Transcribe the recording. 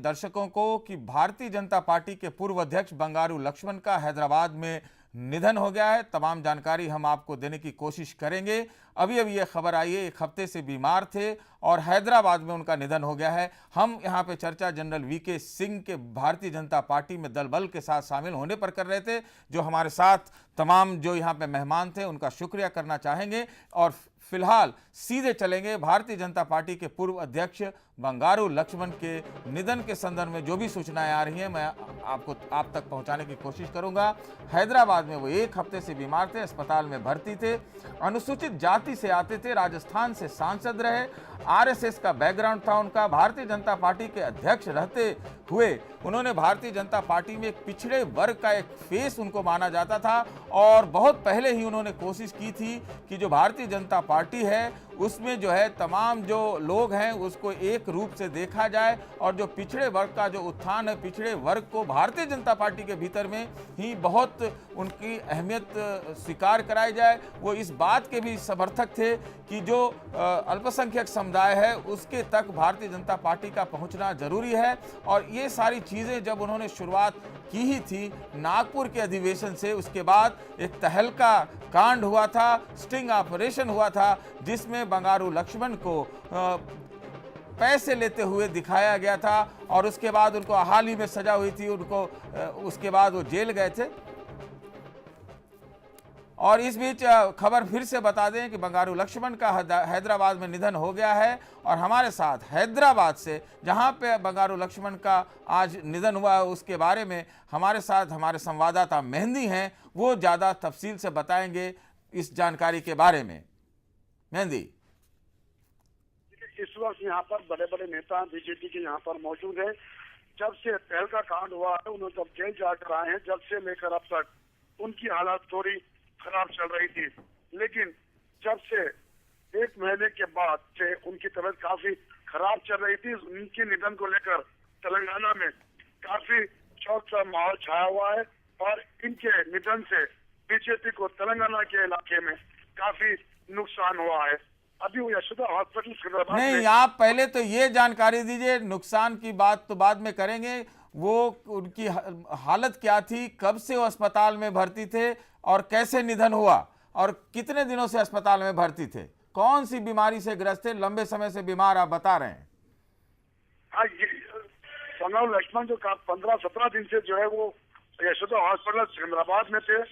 दर्शकों को कि भारतीय जनता पार्टी के पूर्व अध्यक्ष बंगारू लक्ष्मण का हैदराबाद में निधन हो गया है। तमाम जानकारी हम आपको देने की कोशिश करेंगे। अभी अभी ये खबर आई है, 1 हफ्ते से बीमार थे और हैदराबाद में उनका निधन हो गया है। हम यहाँ पे चर्चा जनरल वीके सिंह के भारतीय जनता पार्टी में दल बल के साथ शामिल होने पर कर रहे थे। जो हमारे साथ तमाम जो यहाँ पे मेहमान थे उनका शुक्रिया करना चाहेंगे और फिलहाल सीधे चलेंगे भारतीय जनता पार्टी के पूर्व अध्यक्ष बंगारू लक्ष्मण के निधन के संदर्भ में जो भी सूचनाएं आ रही हैं मैं आप तक पहुंचाने की कोशिश करूंगा। हैदराबाद में वो 1 हफ्ते से बीमार थे, अस्पताल में भर्ती थे, अनुसूचित जाति से आते थे, राजस्थान से सांसद रहे, आरएसएस का बैकग्राउंड था उनका, भारतीय जनता पार्टी के अध्यक्ष रहते हुए उन्होंने भारतीय जनता पार्टी में एक पिछड़े वर्ग का एक फेस उनको माना जाता था और बहुत पहले ही उन्होंने कोशिश की थी कि जो भारतीय जनता पार्टी है उसमें जो है तमाम जो लोग हैं उसको एक रूप से देखा जाए और जो पिछड़े वर्ग का जो उत्थान है, पिछड़े वर्ग को भारतीय जनता पार्टी के भीतर में ही बहुत उनकी अहमियत स्वीकार कराई जाए। वो इस बात के भी समर्थक थे कि जो अल्पसंख्यक समुदाय है उसके तक भारतीय जनता पार्टी का पहुंचना जरूरी है। और ये सारी चीज़ें जब उन्होंने शुरुआत की ही थी नागपुर के अधिवेशन से, उसके बाद एक तहलका कांड हुआ था, स्टिंग ऑपरेशन हुआ था जिसमें बंगारू लक्ष्मण को पैसे लेते हुए दिखाया गया था और उसके बाद उनको हाल ही में सजा हुई थी, उनको उसके बाद वो जेल गए थे। और इस बीच खबर फिर से बता दें कि बंगारू लक्ष्मण का हैदराबाद में निधन हो गया है और हमारे साथ हैदराबाद से जहां पे बंगारू लक्ष्मण का आज निधन हुआ है उसके बारे में हमारे साथ हमारे संवाददाता मेहंदी हैं, वो ज़्यादा तफसील से बताएंगे इस जानकारी के बारे में। मेहंदी, इस वक्त यहाँ पर बड़े बड़े नेता बीजेपी के यहाँ पर मौजूद हैं। जब से तहलका कांड हुआ है उन्होंने जब जेल जाकर आए हैं, जब से लेकर अब तक उनकी हालत थोड़ी खराब चल रही थी, लेकिन जब से 1 महीने के बाद से उनकी तबीयत काफी खराब चल रही थी। उनके निधन को लेकर तेलंगाना में काफी शोक का माहौल छाया हुआ है और इनके निधन से बीजेपी को तेलंगाना के इलाके में काफी नुकसान हुआ है। अभी वो यशोदा हॉस्पिटल नहीं, आप पहले तो ये जानकारी दीजिए, नुकसान की बात तो बाद में करेंगे, वो उनकी हालत क्या थी, कब से वो अस्पताल में भर्ती थे और कैसे निधन हुआ और कितने दिनों से अस्पताल में भर्ती थे, कौन सी बीमारी से ग्रस्त थे, लंबे समय से बीमार आप बता रहे हैं। हाँ, बंगारू लक्ष्मण जो 15-17 दिन से जो है वो यशोदा हॉस्पिटल सिकंदराबाद में थे